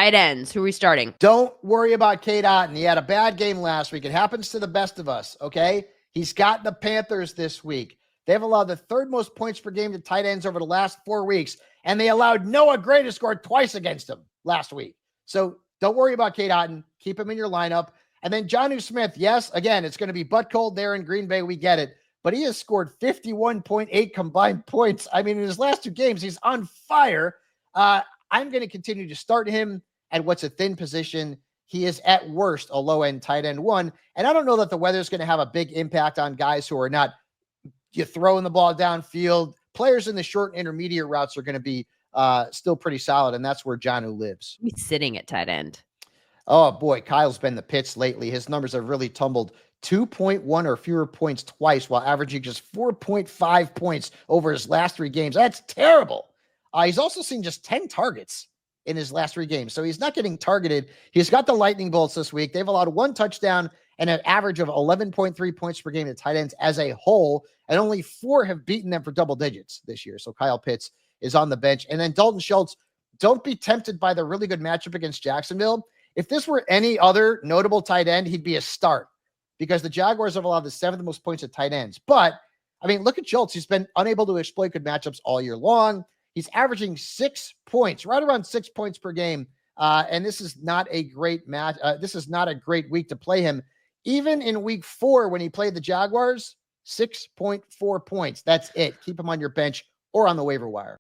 Tight ends. Who are we starting? Don't worry about Cade Otton. He had a bad game last week. It happens to the best of us, okay? He's got the Panthers this week. They've allowed the third most points per game to tight ends over the last 4 weeks, and they allowed Noah Gray to score twice against him last week. So don't worry about Cade Otton. Keep him in your lineup. And then Jonnu Smith, yes, again, it's going to be butt cold there in Green Bay. We get it. But he has scored 51.8 combined points. I mean, in his last 2 games, he's on fire. I'm going to continue to start him at what's a thin position. He is at worst a low-end tight end 1. And I don't know that the weather is going to have a big impact on guys who are not throwing the ball downfield. Players in the short and intermediate routes are going to be still pretty solid, and that's where Jonnu lives. He's sitting at tight end. Oh, boy, Kyle's been the pits lately. His numbers have really tumbled. 2.1 or fewer points twice while averaging just 4.5 points over his last 3 games. That's terrible. He's also seen just 10 targets in his last 3 games. So he's not getting targeted. He's got the lightning bolts this week. They've allowed 1 touchdown and an average of 11.3 points per game to tight ends as a whole. And only 4 have beaten them for double digits this year. So Kyle Pitts is on the bench. And then Dalton Schultz, don't be tempted by the really good matchup against Jacksonville. If this were any other notable tight end, he'd be a start because the Jaguars have allowed the 7th most points at tight ends. But, I mean, look at Schultz. He's been unable to exploit good matchups all year long. He's averaging 6 points, right around 6 points per game. And this is not a great match. This is not a great week to play him. Even in week 4, when he played the Jaguars, 6.4 points. That's it. Keep him on your bench or on the waiver wire.